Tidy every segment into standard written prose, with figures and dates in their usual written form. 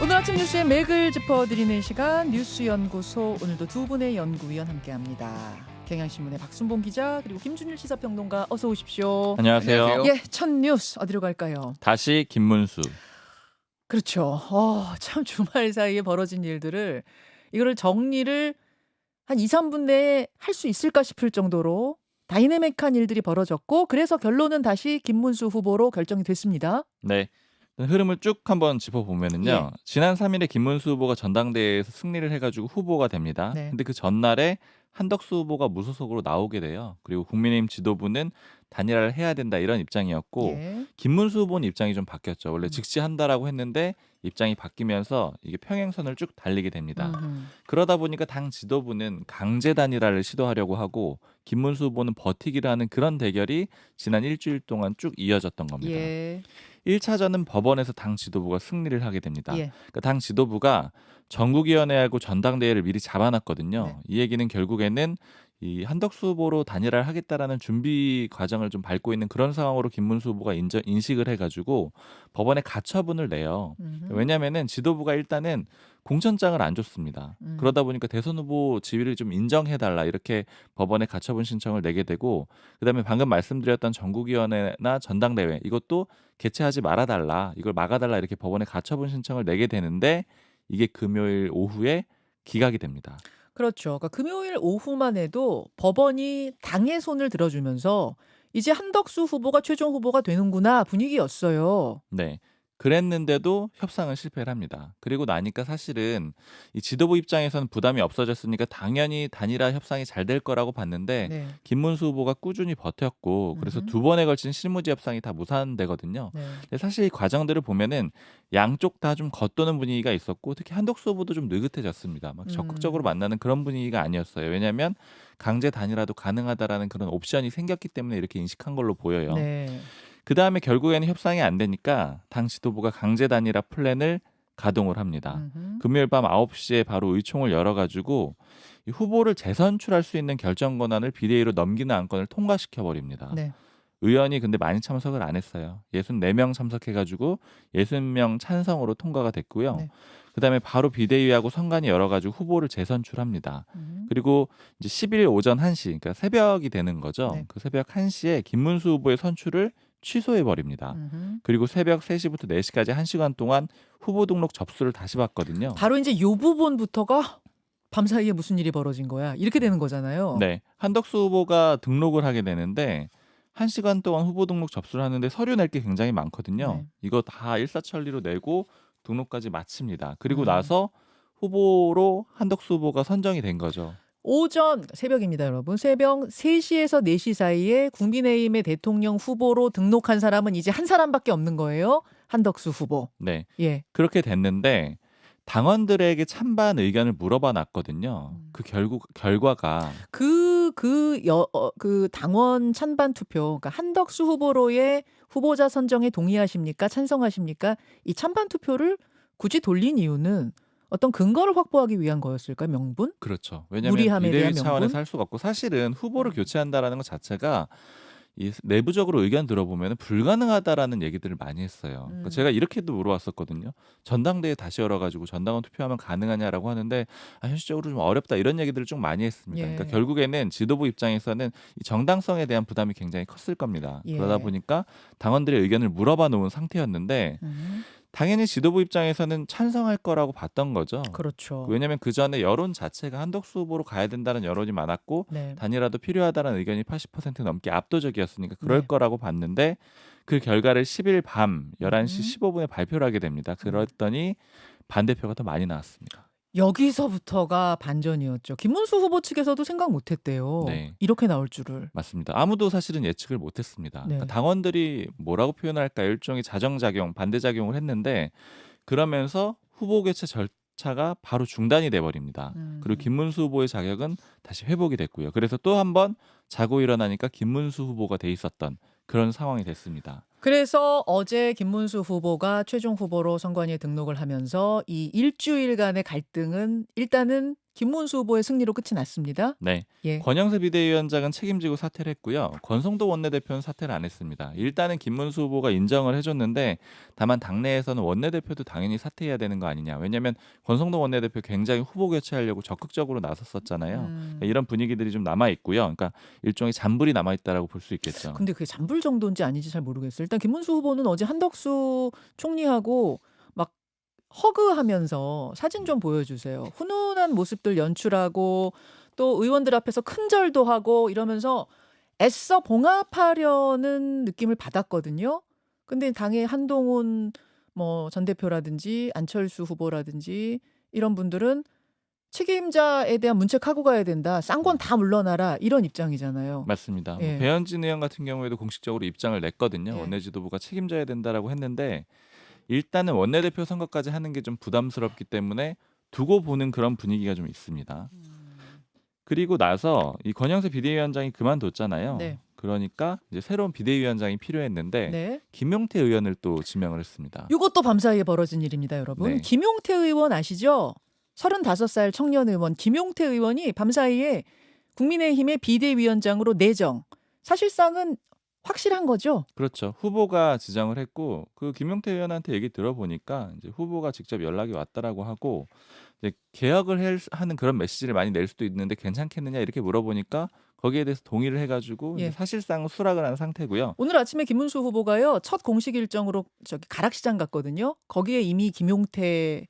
오늘 아침 뉴스의 맥을 짚어드리는 시간 뉴스연구소, 오늘도 두 분의 연구위원 함께합니다. 경향신문의 박순봉 기자 그리고 김준일 시사평론가, 어서 오십시오. 안녕하세요. 예, 첫 뉴스 어디로 갈까요? 다시 김문수. 그렇죠. 참 주말 사이에 벌어진 일들을 이거를 정리를 한 2, 3분 내에 할 수 있을까 싶을 정도로 다이내믹한 일들이 벌어졌고, 그래서 결론은 다시 김문수 후보로 결정이 됐습니다. 네. 흐름을 쭉 한번 짚어보면은요. 예. 지난 3일에 김문수 후보가 전당대회에서 승리를 해가지고 후보가 됩니다. 네. 근데 그 전날에 한덕수 후보가 무소속으로 나오게 돼요. 그리고 국민의힘 지도부는 단일화를 해야 된다, 이런 입장이었고, 예. 김문수 후보는 입장이 좀 바뀌었죠. 원래 음. 즉시한다라고 했는데 입장이 바뀌면서 이게 평행선을 쭉 달리게 됩니다. 그러다 보니까 당 지도부는 강제 단일화를 시도하려고 하고, 김문수 후보는 버티기를 하는 그런 대결이 지난 일주일 동안 쭉 이어졌던 겁니다. 예. 1차전은 법원에서 당 지도부가 승리를 하게 됩니다. 예. 그러니까 당 지도부가 전국위원회하고 전당대회를 미리 잡아놨거든요. 네. 이 얘기는 결국에는 이 한덕수 후보로 단일화를 하겠다라는 준비 과정을 좀 밟고 있는 그런 상황으로 김문수 후보가 인식을 해가지고 법원에 가처분을 내요. 왜냐하면은 지도부가 일단은 공천장을 안 줬습니다. 그러다 보니까 대선 후보 지위를 좀 인정해달라, 이렇게 법원에 가처분 신청을 내게 되고, 그다음에 방금 말씀드렸던 전국위원회나 전당대회, 이것도 개최하지 말아달라, 이걸 막아달라, 이렇게 법원에 가처분 신청을 내게 되는데, 이게 금요일 오후에 기각이 됩니다. 그렇죠. 그러니까 금요일 오후만 해도 법원이 당의 손을 들어주면서 이제 한덕수 후보가 최종 후보가 되는구나 분위기였어요. 네. 그랬는데도 협상은 실패를 합니다. 그리고 나니까 사실은 이 지도부 입장에서는 부담이 없어졌으니까 당연히 단일화 협상이 잘 될 거라고 봤는데, 네. 김문수 후보가 꾸준히 버텼고, 그래서 음흠. 두 번에 걸친 실무지 협상이 다 무산되거든요. 네. 근데 사실 이 과정들을 보면은 양쪽 다 좀 겉도는 분위기가 있었고, 특히 한덕수 후보도 좀 느긋해졌습니다. 막 적극적으로 만나는 그런 분위기가 아니었어요. 왜냐하면 강제 단일화도 가능하다라는 그런 옵션이 생겼기 때문에 이렇게 인식한 걸로 보여요. 네. 그 다음에 결국에는 협상이 안 되니까 당 지도부가 강제 단일화 플랜을 가동을 합니다. 음흠. 금요일 밤 9시에 바로 의총을 열어가지고 이 후보를 재선출할 수 있는 결정 권한을 비대위로 넘기는 안건을 통과시켜 버립니다. 네. 의원이 근데 많이 참석을 안 했어요. 64명 참석해가지고 60명 찬성으로 통과가 됐고요. 네. 그다음에 바로 비대위하고 선관위 열어가지고 후보를 재선출합니다. 그리고 이제 10일 오전 1시, 그러니까 새벽이 되는 거죠. 네. 그 새벽 1시에 김문수 후보의 선출을 취소해 버립니다. 음흠. 그리고 새벽 3시부터 4시까지 1시간 동안 후보 등록 접수를 다시 받거든요. 바로 이제 요 부분부터가 밤사이에 무슨 일이 벌어진 거야, 이렇게 되는 거잖아요. 네, 한덕수 후보가 등록을 하게 되는데 1시간 동안 후보 등록 접수를 하는데 서류 낼 게 굉장히 많거든요. 네. 이거 다 일사천리로 내고 등록까지 마칩니다. 그리고 음. 나서 후보로 한덕수 후보가 선정이 된 거죠. 오전, 새벽입니다, 여러분. 새벽 3시에서 4시 사이에 국민의힘의 대통령 후보로 등록한 사람은 이제 한 사람밖에 없는 거예요. 한덕수 후보. 네, 예. 그렇게 됐는데 당원들에게 찬반 의견을 물어봐 놨거든요. 그 결과가 그 당원 찬반 투표, 그러니까 한덕수 후보로의 후보자 선정에 동의하십니까? 찬성하십니까? 이 찬반 투표를 굳이 돌린 이유는 어떤 근거를 확보하기 위한 거였을까요? 명분? 그렇죠. 왜냐하면 무리함에 대한 비대위 명분? 차원에서 할 수가 없고, 사실은 후보를 교체한다라는 것 자체가 이 내부적으로 의견 들어보면 불가능하다라는 얘기들을 많이 했어요. 그러니까 제가 이렇게도 물어봤었거든요. 전당대회 다시 열어가지고 전당원 투표하면 가능하냐라고 하는데, 현실적으로 좀 어렵다, 이런 얘기들을 좀 많이 했습니다. 예. 그러니까 결국에는 지도부 입장에서는 이 정당성에 대한 부담이 굉장히 컸을 겁니다. 예. 그러다 보니까 당원들의 의견을 물어봐 놓은 상태였는데, 당연히 지도부 입장에서는 찬성할 거라고 봤던 거죠. 그렇죠. 왜냐하면 그 전에 여론 자체가 한덕수 후보로 가야 된다는 여론이 많았고, 네. 단일화도 필요하다는 의견이 80% 넘게 압도적이었으니까 그럴 네. 거라고 봤는데, 그 결과를 10일 밤 11시 15분에 발표를 하게 됩니다. 그랬더니 반대표가 더 많이 나왔습니다. 여기서부터가 반전이었죠. 김문수 후보 측에서도 생각 못했대요. 네. 이렇게 나올 줄을. 맞습니다. 아무도 사실은 예측을 못했습니다. 네. 그러니까 당원들이 뭐라고 표현할까, 일종의 자정작용, 반대작용을 했는데, 그러면서 후보 교체 절차가 바로 중단이 돼버립니다. 그리고 김문수 후보의 자격은 다시 회복이 됐고요. 그래서 또 한 번 자고 일어나니까 김문수 후보가 돼 있었던 그런 상황이 됐습니다. 그래서 어제 김문수 후보가 최종 후보로 선관위에 등록을 하면서 이 일주일간의 갈등은 일단은 김문수 후보의 승리로 끝이 났습니다. 네. 예. 권영세 비대위원장은 책임지고 사퇴를 했고요. 권성도 원내대표는 사퇴를 안 했습니다. 일단은 김문수 후보가 인정을 해줬는데 다만 당내에서는 원내대표도 당연히 사퇴해야 되는 거 아니냐. 왜냐하면 권성도 원내대표 굉장히 후보 교체하려고 적극적으로 나섰었잖아요. 그러니까 이런 분위기들이 좀 남아있고요. 그러니까 일종의 잔불이 남아있다라고 볼 수 있겠죠. 근데 그게 잔불 정도인지 아닌지 잘 모르겠어요. 일단 김문수 후보는 어제 한덕수 총리하고 막 허그하면서 사진 좀 보여주세요. 훈훈한 모습들 연출하고 또 의원들 앞에서 큰절도 하고 이러면서 애써 봉합하려는 느낌을 받았거든요. 근데 당의 한동훈 뭐 전 대표라든지 안철수 후보라든지 이런 분들은 책임자에 대한 문책하고 가야 된다. 싼 건 다 물러나라. 이런 입장이잖아요. 맞습니다. 예. 배현진 의원 같은 경우에도 공식적으로 입장을 냈거든요. 예. 원내 지도부가 책임져야 된다라고 했는데 일단은 원내대표 선거까지 하는 게 좀 부담스럽기 때문에 두고 보는 그런 분위기가 좀 있습니다. 그리고 나서 이 권영세 비대위원장이 그만뒀잖아요. 네. 그러니까 이제 새로운 비대위원장이 필요했는데 네. 김용태 의원을 또 지명을 했습니다. 이것도 밤사이에 벌어진 일입니다, 여러분. 네. 김용태 의원 아시죠? 35살 청년 의원 김용태 의원이 밤사이에 국민의힘의 비대위원장으로 내정. 사실상은 확실한 거죠. 그렇죠. 후보가 지정을 했고 그 김용태 의원한테 얘기 들어보니까 이제 후보가 직접 연락이 왔다라고 하고 이제 개혁을 하는 그런 메시지를 많이 낼 수도 있는데 괜찮겠느냐 이렇게 물어보니까 거기에 대해서 동의를 해가지고 예. 이제 사실상 수락을 한 상태고요. 오늘 아침에 김문수 후보가요. 첫 공식 일정으로 저기 가락시장 갔거든요. 거기에 이미 김용태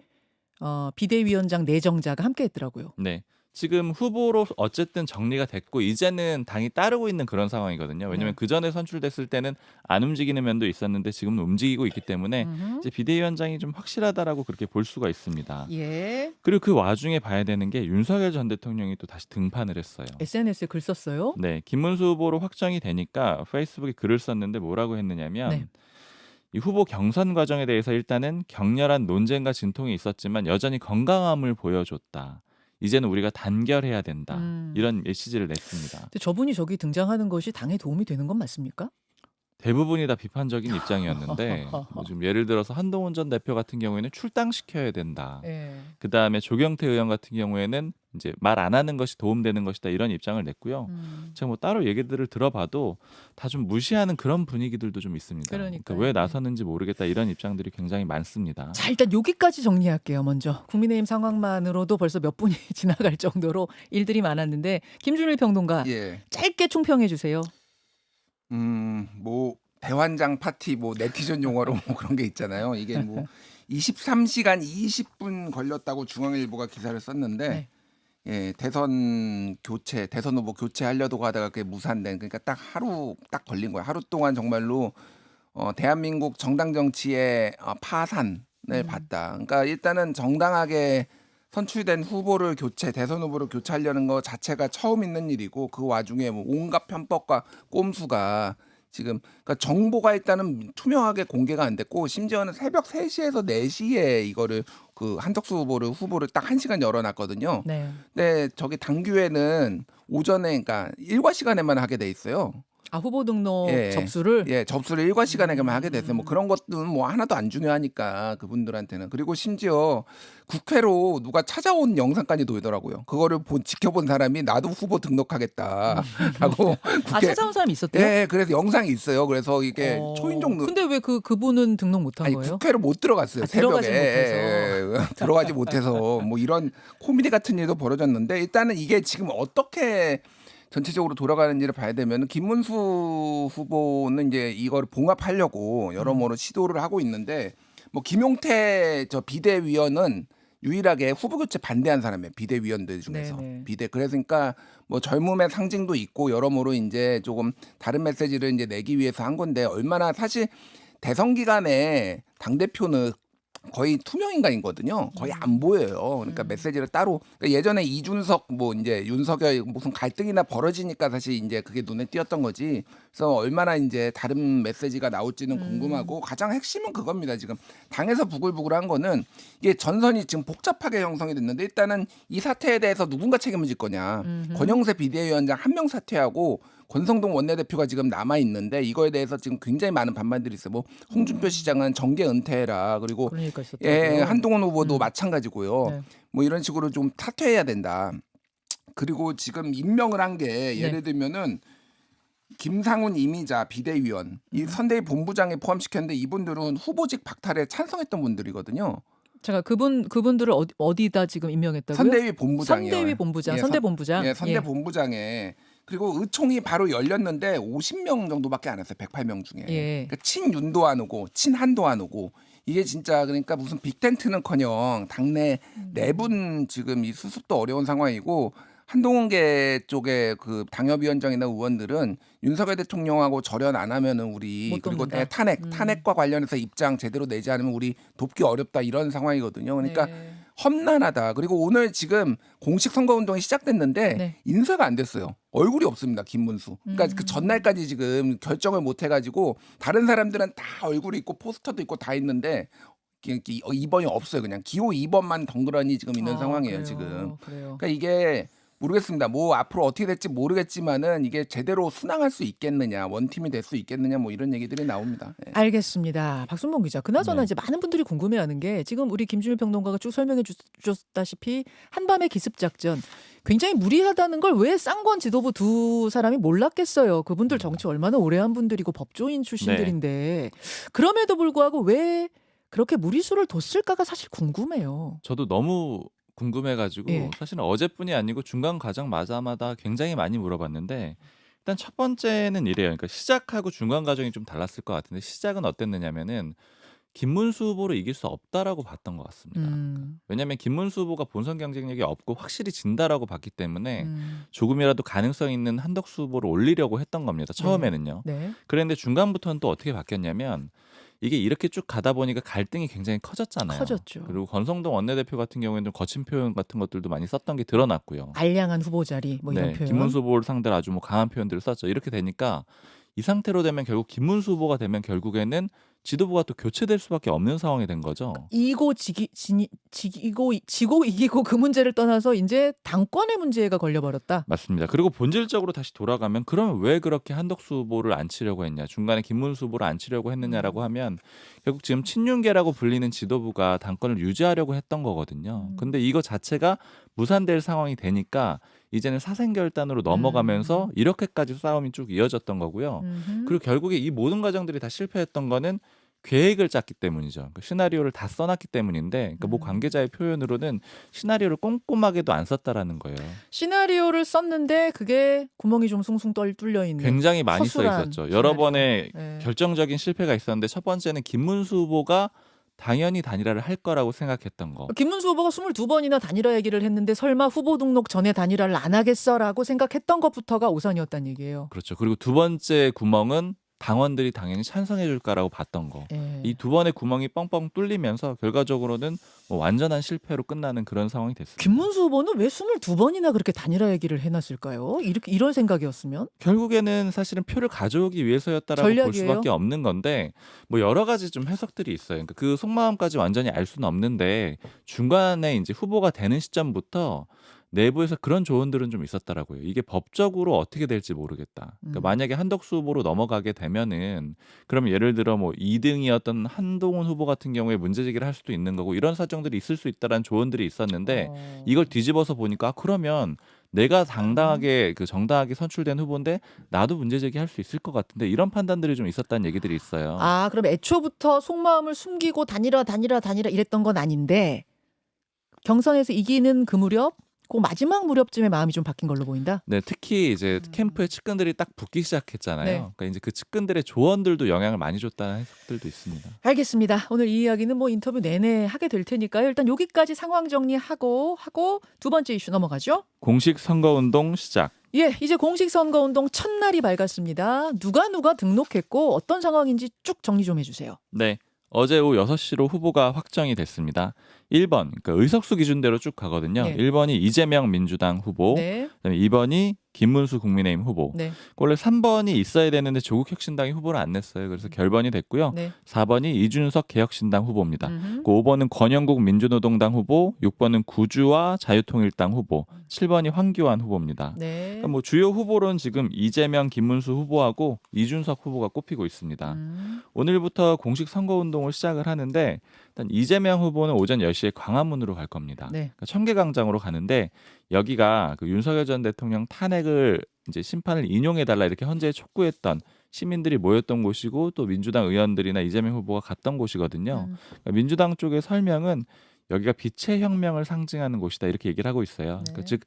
비대위원장 내정자가 함께했더라고요. 네. 지금 후보로 어쨌든 정리가 됐고 이제는 당이 따르고 있는 그런 상황이거든요. 왜냐하면 네. 그 전에 선출됐을 때는 안 움직이는 면도 있었는데 지금은 움직이고 있기 때문에 이제 비대위원장이 좀 확실하다라고 그렇게 볼 수가 있습니다. 예. 그리고 그 와중에 봐야 되는 게 윤석열 전 대통령이 또 다시 등판을 했어요. SNS에 글 썼어요. 네, 김문수 후보로 확정이 되니까 페이스북에 글을 썼는데 뭐라고 했느냐면 네. 이 후보 경선 과정에 대해서 일단은 격렬한 논쟁과 진통이 있었지만 여전히 건강함을 보여줬다. 이제는 우리가 단결해야 된다. 이런 메시지를 냈습니다. 근데 저분이 저기 등장하는 것이 당에 도움이 되는 건 맞습니까? 대부분이 다 비판적인 입장이었는데 뭐 좀 예를 들어서 한동훈 전 대표 같은 경우에는 출당시켜야 된다. 예. 그다음에 조경태 의원 같은 경우에는 이제 말 안 하는 것이 도움되는 것이다 이런 입장을 냈고요. 제가 뭐 따로 얘기들을 들어봐도 다 좀 무시하는 그런 분위기들도 좀 있습니다. 그러니까요. 왜 나서는지 모르겠다 이런 입장들이 굉장히 많습니다. 자, 일단 여기까지 정리할게요. 먼저 국민의힘 상황만으로도 벌써 몇 분이 지나갈 정도로 일들이 많았는데 김준일 평론가 예. 짧게 총평해 주세요. 뭐 대환장 파티 뭐 네티즌 용어로 뭐 그런 게 있잖아요. 이게 뭐 23시간 20분 걸렸다고 중앙일보가 기사를 썼는데 네. 예, 대선 후보 교체하려고 하다가 그게 무산된 그러니까 딱 하루 딱 걸린 거예요. 하루 동안 정말로 대한민국 정당 정치의 파산을 봤다. 그러니까 일단은 정당하게 선출된 후보를 대선 후보를 교체하려는 거 자체가 처음 있는 일이고 그 와중에 뭐 온갖 편법과 꼼수가 지금 그러니까 정보가 일단은 투명하게 공개가 안 됐고 심지어는 새벽 3시에서 4시에 이거를 그 한덕수 후보를 딱 1시간 열어놨거든요. 네. 근데 저기 당규에는 오전에 그러니까 일과 시간에만 하게 돼 있어요. 아, 후보 등록 예. 접수를 예, 접수를 일과 시간에만 하게 됐어요. 뭐 그런 것들은 뭐 하나도 안 중요하니까 그분들한테는. 그리고 심지어 국회로 누가 찾아온 영상까지 돌더라고요. 그거를 지켜본 사람이 나도 후보 등록하겠다라고 아, 찾아온 사람이 있었대요? 예, 그래서 영상이 있어요. 그래서 이게 초인종 근데 왜 그분은 등록 못한 아니 거예요? 국회를 못 들어갔어요. 아, 새벽에 들어가지 못해서. 들어가지 못해서 뭐 이런 코미디 같은 일도 벌어졌는데 일단은 이게 지금 어떻게 전체적으로 돌아가는지를 봐야 되면 김문수 후보는 이제 이걸 봉합하려고 여러모로 시도를 하고 있는데 뭐 김용태 저 비대위원은 유일하게 후보 교체 반대한 사람이에요. 비대위원들 중에서. 네네. 그러니까 뭐 젊음의 상징도 있고 여러모로 이제 조금 다른 메시지를 이제 내기 위해서 한 건데 얼마나 사실 대선 기간에 당 대표는 거의 투명 인간이거든요. 거의 안 보여요. 그러니까 메시지를 따로 그러니까 예전에 이준석 뭐 이제 윤석열 무슨 갈등이나 벌어지니까 사실 이제 그게 눈에 띄었던 거지. 그래서 얼마나 이제 다른 메시지가 나올지는 궁금하고 가장 핵심은 그겁니다. 지금 당에서 부글부글한 거는 이게 전선이 지금 복잡하게 형성이 됐는데 일단은 이 사태에 대해서 누군가 책임을 질 거냐. 권영세 비대위원장 한 명 사퇴하고 권성동 원내대표가 지금 남아 있는데 이거에 대해서 지금 굉장히 많은 반발들이 있어요. 뭐 홍준표 시장은 정계 은퇴해라. 그리고 그러니까 있었더라고요. 한동훈 후보도 마찬가지고요. 네. 뭐 이런 식으로 좀 타퇴해야 된다. 그리고 지금 임명을 한 게 네. 예를 들면은 김상훈 이미자 비대위원 이 선대위 본부장에 포함시켰는데 이분들은 후보직 박탈에 찬성했던 분들이거든요. 제가 그분들을 어디다 지금 임명했다고요? 선대위 본부장이요. 선대위 본부장, 예, 선대 본부장. 선대 본부장에 그리고 의총이 바로 열렸는데 50명 정도밖에 안 했어요. 108명 중에. 예. 그러니까 친윤도 안 오고 친한도 안 오고 이게 진짜 그러니까 무슨 빅텐트는커녕 당내 내분 지금 이 수습도 어려운 상황이고 한동훈계 쪽에 그 당협위원장이나 의원들은 윤석열 대통령하고 절연 안 하면은 우리 못 그리고 돕는다. 탄핵과 관련해서 입장 제대로 내지 않으면 우리 돕기 어렵다 이런 상황이거든요. 그러니까 네. 험난하다. 그리고 오늘 지금 공식 선거운동이 시작됐는데 네. 인사가 안 됐어요. 얼굴이 없습니다. 김문수. 그러니까 그 전날까지 지금 결정을 못 해가지고 다른 사람들은 다 얼굴이 있고 포스터도 있고 다 있는데 이번이 없어요. 그냥 기호 2번만 덩그러니 지금 있는 상황이에요. 그래요. 지금. 그래요. 그러니까 이게 모르겠습니다. 뭐 앞으로 어떻게 될지 모르겠지만은 이게 제대로 순항할 수 있겠느냐, 원팀이 될 수 있겠느냐, 뭐 이런 얘기들이 나옵니다. 예. 알겠습니다. 박순봉 기자. 그나저나 네. 이제 많은 분들이 궁금해하는 게 지금 우리 김준일 평론가가 쭉 설명해 주셨다시피 한밤의 기습 작전 굉장히 무리하다는 걸 왜 쌍권 지도부 두 사람이 몰랐겠어요. 그분들 정치 얼마나 오래 한 분들이고 법조인 출신들인데 그럼에도 불구하고 왜 그렇게 무리수를 뒀을까가 사실 궁금해요. 저도 너무 궁금해가지고 예. 사실은 어제뿐이 아니고 중간 과정마다 굉장히 많이 물어봤는데 일단 첫 번째는 이래요. 그러니까 시작하고 중간 과정이 좀 달랐을 것 같은데 시작은 어땠느냐면은 김문수 후보를 이길 수 없다라고 봤던 것 같습니다. 왜냐하면 김문수 후보가 본선 경쟁력이 없고 확실히 진다라고 봤기 때문에 조금이라도 가능성 있는 한덕수 후보를 올리려고 했던 겁니다. 처음에는요. 네. 그런데 중간부터는 또 어떻게 바뀌었냐면 이게 이렇게 쭉 가다 보니까 갈등이 굉장히 커졌잖아요. 커졌죠. 그리고 권성동 원내대표 같은 경우에는 좀 거친 표현 같은 것들도 많이 썼던 게 드러났고요. 알량한 후보 자리 뭐 이런 표현. 김문수 후보를 상대로 아주 뭐 강한 표현들을 썼죠. 이렇게 되니까 이 상태로 되면 결국 김문수 후보가 되면 결국에는 지도부가 또 교체될 수밖에 없는 상황이 된 거죠. 지고 이기고 그 문제를 떠나서 이제 당권의 문제가 걸려버렸다. 맞습니다. 그리고 본질적으로 다시 돌아가면 그러면 왜 그렇게 한덕수 후보를 안 치려고 했냐, 중간에 김문수 후보를 안 치려고 했느냐라고 하면 결국 지금 친윤계라고 불리는 지도부가 당권을 유지하려고 했던 거거든요. 근데 이거 자체가 무산될 상황이 되니까 이제는 사생결단으로 넘어가면서 이렇게까지 싸움이 쭉 이어졌던 거고요. 그리고 결국에 이 모든 과정들이 다 실패했던 거는 계획을 짰기 때문이죠. 그 시나리오를 다 써놨기 때문인데, 그러니까 뭐 관계자의 표현으로는 시나리오를 꼼꼼하게도 안 썼다라는 거예요. 시나리오를 썼는데 그게 구멍이 좀 숭숭 뚫려 있는. 굉장히 많이 써 허술한 있었죠. 여러 시나리오. 번의 네. 결정적인 실패가 있었는데 첫 번째는 김문수 후보가 당연히 단일화를 할 거라고 생각했던 거. 김문수 후보가 22번이나 단일화 얘기를 했는데 설마 후보 등록 전에 단일화를 안 하겠어라고 생각했던 것부터가 오산이었다는 얘기예요. 그렇죠. 그리고 두 번째 구멍은 당원들이 당연히 찬성해 줄 거라고 봤던 거. 예. 이 두 번의 구멍이 뻥뻥 뚫리면서 결과적으로는 뭐 완전한 실패로 끝나는 그런 상황이 됐습니다. 김문수 후보는 왜 22번이나 그렇게 단일화 얘기를 해놨을까요? 이런 생각이었으면? 결국에는 사실은 표를 가져오기 위해서였다라고 볼 전략이에요? 수밖에 없는 건데 뭐 여러 가지 좀 해석들이 있어요. 그러니까 그 속마음까지 완전히 알 수는 없는데 중간에 이제 후보가 되는 시점부터 내부에서 그런 조언들은 좀 있었더라고요. 이게 법적으로 어떻게 될지 모르겠다. 그러니까 만약에 한덕수 후보로 넘어가게 되면은 그러면 예를 들어 뭐 2등이었던 한동훈 후보 같은 경우에 문제 제기를 할 수도 있는 거고 이런 사정들이 있을 수 있다라는 조언들이 있었는데 이걸 뒤집어서 보니까 그러면 내가 당당하게 그 정당하게 선출된 후보인데 나도 문제 제기할 수 있을 것 같은데 이런 판단들이 좀 있었다는 얘기들이 있어요. 아, 그럼 애초부터 속마음을 숨기고 단일화 이랬던 건 아닌데 경선에서 이기는 그 무렵, 그 마지막 무렵쯤에 마음이 좀 바뀐 걸로 보인다. 네, 특히 이제 캠프에 측근들이 딱 붙기 시작했잖아요. 네. 그러니까 이제 그 측근들의 조언들도 영향을 많이 줬다는 해석들도 있습니다. 알겠습니다. 오늘 이 이야기는 뭐 인터뷰 내내 하게 될 테니까요. 일단 여기까지 상황 정리하고 두 번째 이슈 넘어가죠. 공식 선거운동 시작. 예, 이제 공식 선거운동 첫날이 밝았습니다. 누가 등록했고 어떤 상황인지 쭉 정리 좀 해주세요. 네. 어제 오후 6시로 후보가 확정이 됐습니다. 1번, 그러니까 의석수 기준대로 쭉 가거든요. 네. 1번이 이재명 민주당 후보, 네. 그다음에 2번이 김문수 국민의힘 후보. 네. 원래 3번이 있어야 되는데 조국혁신당이 후보를 안 냈어요. 그래서 결번이 됐고요. 네. 4번이 이준석 개혁신당 후보입니다. 음흠. 5번은 권영국 민주노동당 후보, 6번은 구주와 자유통일당 후보, 7번이 황교안 후보입니다. 네. 그러니까 뭐 주요 후보로는 지금 이재명, 김문수 후보하고 이준석 후보가 꼽히고 있습니다. 오늘부터 공식 선거운동을 시작을 하는데 일단 이재명 후보는 오전 10시에 광화문으로 갈 겁니다. 네. 그러니까 청계광장으로 가는데 여기가 그 윤석열 전 대통령 탄핵을 이제 심판을 인용해달라 이렇게 헌재에 촉구했던 시민들이 모였던 곳이고 또 민주당 의원들이나 이재명 후보가 갔던 곳이거든요. 그러니까 민주당 쪽의 설명은 여기가 빛의 혁명을 상징하는 곳이다 이렇게 얘기를 하고 있어요. 네. 그러니까 즉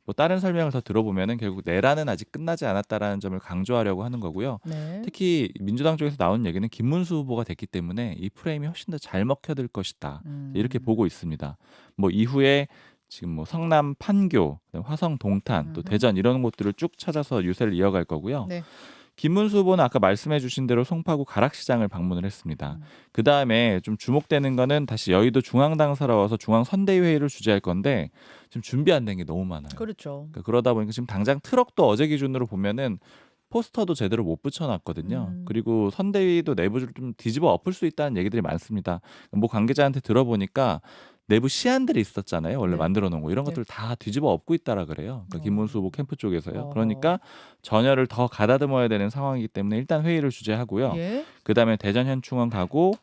뭐 다른 설명을 더 들어보면은 결국 내란은 아직 끝나지 않았다라는 점을 강조하려고 하는 거고요. 네. 특히 민주당 쪽에서 나온 얘기는 김문수 후보가 됐기 때문에 이 프레임이 훨씬 더 잘 먹혀들 것이다 이렇게 보고 있습니다. 뭐 이후에 지금 뭐 성남 판교, 화성 동탄, 또 대전 이런 곳들을 쭉 찾아서 유세를 이어갈 거고요. 네. 김문수 후보는 아까 말씀해주신 대로 송파구 가락시장을 방문을 했습니다. 그 다음에 좀 주목되는 거는 다시 여의도 중앙당사로 와서 중앙선대위회의를 주재할 건데 지금 준비 안 된 게 너무 많아요. 그렇죠. 그러니까 그러다 보니까 지금 당장 트럭도 어제 기준으로 보면은 포스터도 제대로 못 붙여놨거든요. 그리고 선대위도 내부를 좀 뒤집어 엎을 수 있다는 얘기들이 많습니다. 뭐 관계자한테 들어보니까 내부 시안들이 있었잖아요. 원래 네. 만들어 놓은 거 이런 네. 것들 다 뒤집어 엎고 있다라 그래요. 그러니까 김문수 후보 캠프 쪽에서요. 어. 그러니까 전열을 더 가다듬어야 되는 상황이기 때문에 일단 회의를 주재하고요. 예. 그다음에 대전 현충원 가고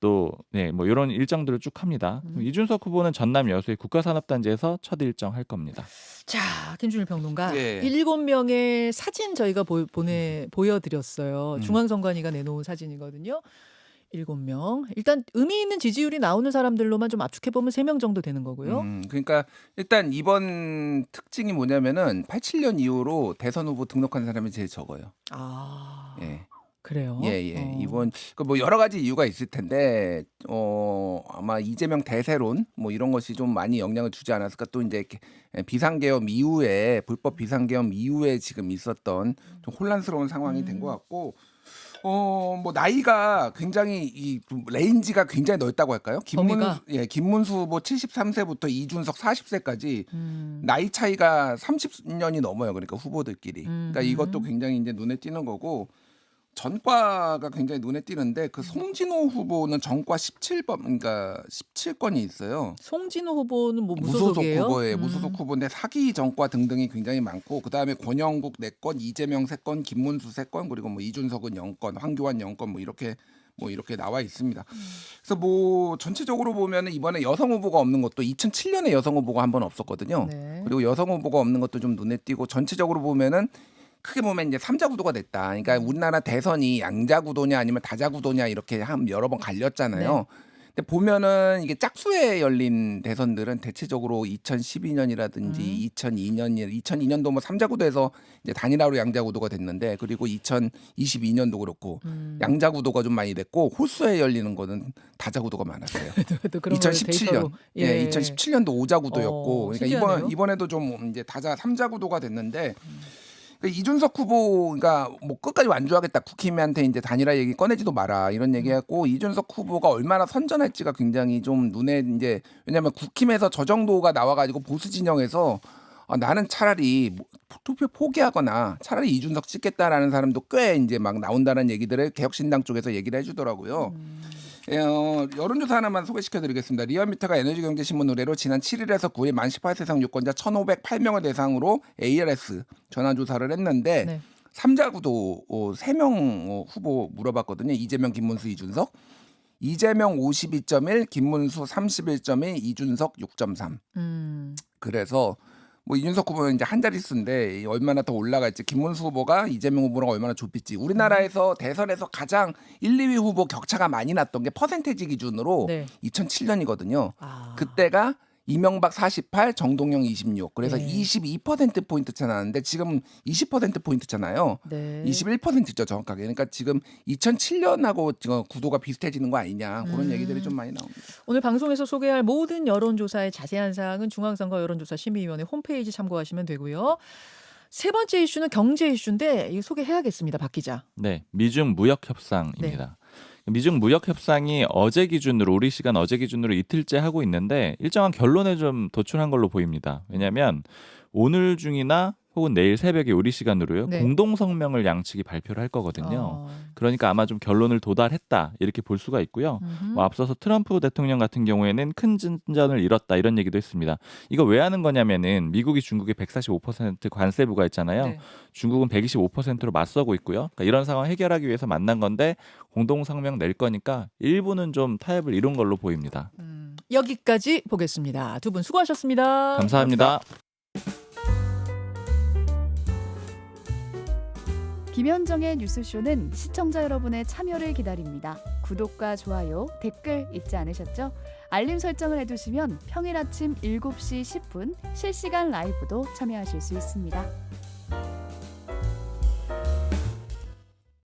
또 네, 뭐 이런 일정들을 쭉 합니다. 이준석 후보는 전남 여수의 국가산업단지에서 첫 일정 할 겁니다. 자, 김준일 평론가. 예. 7명의 사진 저희가 보여드렸어요. 중앙선관위가 내놓은 사진이거든요. 7명. 일단 의미 있는 지지율이 나오는 사람들로만 좀 압축해보면 3명 정도 되는 거고요. 그러니까 일단 이번 특징이 뭐냐면은 87년 이후로 대선 후보 등록한 사람이 제일 적어요. 아, 예. 그래요? 예. 이번 뭐 여러 가지 이유가 있을 텐데 아마 이재명 대세론 뭐 이런 것이 좀 많이 영향을 주지 않았을까. 또 이제 이렇게 비상계엄 이후에 불법 비상계엄 이후에 지금 있었던 좀 혼란스러운 상황이 된 것 같고. 뭐 나이가 굉장히 이 레인지가 굉장히 넓다고 할까요? 범위가? 김문수 후보 73세부터 이준석 40세까지 나이 차이가 30년이 넘어요. 그러니까 후보들끼리. 그러니까 이것도 굉장히 이제 눈에 띄는 거고. 전과가 굉장히 눈에 띄는데 그 송진호 후보는 전과 17번 그러니까 17건이 있어요. 송진호 후보는 뭐 무소속 무소속이에요? 후보에 무소속 후보인데 사기 전과 등등이 굉장히 많고 그다음에 권영국 4건, 이재명 3건, 김문수 3건 그리고 뭐 이준석은 0건, 황교안 0건 뭐 이렇게 나와 있습니다. 그래서 뭐 전체적으로 보면은 이번에 여성 후보가 없는 것도 2007년에 여성 후보가 한 번 없었거든요. 네. 그리고 여성 후보가 없는 것도 좀 눈에 띄고 전체적으로 보면은 크게 보면 이제 3자 구도가 됐다. 그러니까 우리나라 대선이 양자 구도냐 아니면 다자 구도냐 이렇게 여러 번 갈렸잖아요. 네. 근데 보면은 이게 짝수에 열린 대선들은 대체적으로 2012년이라든지 2002년도 뭐 3자 구도에서 이제 단일화로 양자 구도가 됐는데 그리고 2022년도 그렇고 양자 구도가 좀 많이 됐고 홀수에 열리는 거는 다자 구도가 많았어요. 또 그런 걸 2017년. 데이터로. 예, 2017년도 5자 구도였고 그러니까 신기하네요. 이번에도 좀 이제 다자 3자 구도가 됐는데 이준석 후보가 뭐 끝까지 완주하겠다. 국힘한테 이제 단일화 얘기 꺼내지도 마라 이런 얘기했고 이준석 후보가 얼마나 선전할지가 굉장히 좀 눈에 이제 왜냐하면 국힘에서 저 정도가 나와가지고 보수 진영에서 나는 차라리 투표 포기하거나 차라리 이준석 찍겠다라는 사람도 꽤 이제 막 나온다는 얘기들을 개혁신당 쪽에서 얘기를 해주더라고요. 여론조사 하나만 소개시켜드리겠습니다. 리얼미터가 에너지경제신문 의뢰로 지난 7일에서 9일 만 18세 이상 유권자 1,508명을 대상으로 ALS 전화조사를 했는데 네. 3자 구도 3명 후보 물어봤거든요. 이재명, 김문수, 이준석. 이재명 52.1, 김문수 31.1, 이준석 6.3. 그래서 뭐 이준석 후보는 이제 한 자릿수인데 얼마나 더 올라갈지 김문수 후보가 이재명 후보랑 얼마나 좁힐지 우리나라에서 대선에서 가장 1, 2위 후보 격차가 많이 났던 게 퍼센테이지 기준으로 네. 2007년이거든요. 아. 그때가 이명박 48, 정동영 26. 그래서 네. 22%포인트 차 나는데 지금 20%포인트잖아요. 네. 21%죠, 정확하게. 그러니까 지금 2007년하고 지금 구도가 비슷해지는 거 아니냐. 그런 얘기들이 좀 많이 나옵니다. 오늘 방송에서 소개할 모든 여론조사의 자세한 사항은 중앙선거 여론조사 심의위원회 홈페이지 참고하시면 되고요. 세 번째 이슈는 경제 이슈인데 이거 소개해야겠습니다. 박 기자. 네, 미중 무역 협상입니다. 미중 무역 협상이 어제 기준으로 우리 시간 어제 기준으로 이틀째 하고 있는데 일정한 결론에 좀 도출한 걸로 보입니다. 왜냐하면 오늘 중이나 혹은 내일 새벽에 우리 시간으로요. 네. 공동 성명을 양측이 발표를 할 거거든요. 어. 그러니까 아마 좀 결론을 도달했다 이렇게 볼 수가 있고요. 음흠. 뭐 앞서서 트럼프 대통령 같은 경우에는 큰 진전을 이뤘다 이런 얘기도 했습니다. 이거 왜 하는 거냐면은 미국이 중국에 145% 관세 부과했잖아요. 네. 중국은 125%로 맞서고 있고요. 그러니까 이런 상황 해결하기 위해서 만난 건데 공동 성명 낼 거니까 일부는 좀 타협을 이룬 걸로 보입니다. 여기까지 보겠습니다. 두 분 수고하셨습니다. 감사합니다. 김현정의 뉴스쇼는 시청자 여러분의 참여를 기다립니다. 구독과 좋아요, 댓글 잊지 않으셨죠? 알림 설정을 해두시면 평일 아침 7시 10분 실시간 라이브도 참여하실 수 있습니다.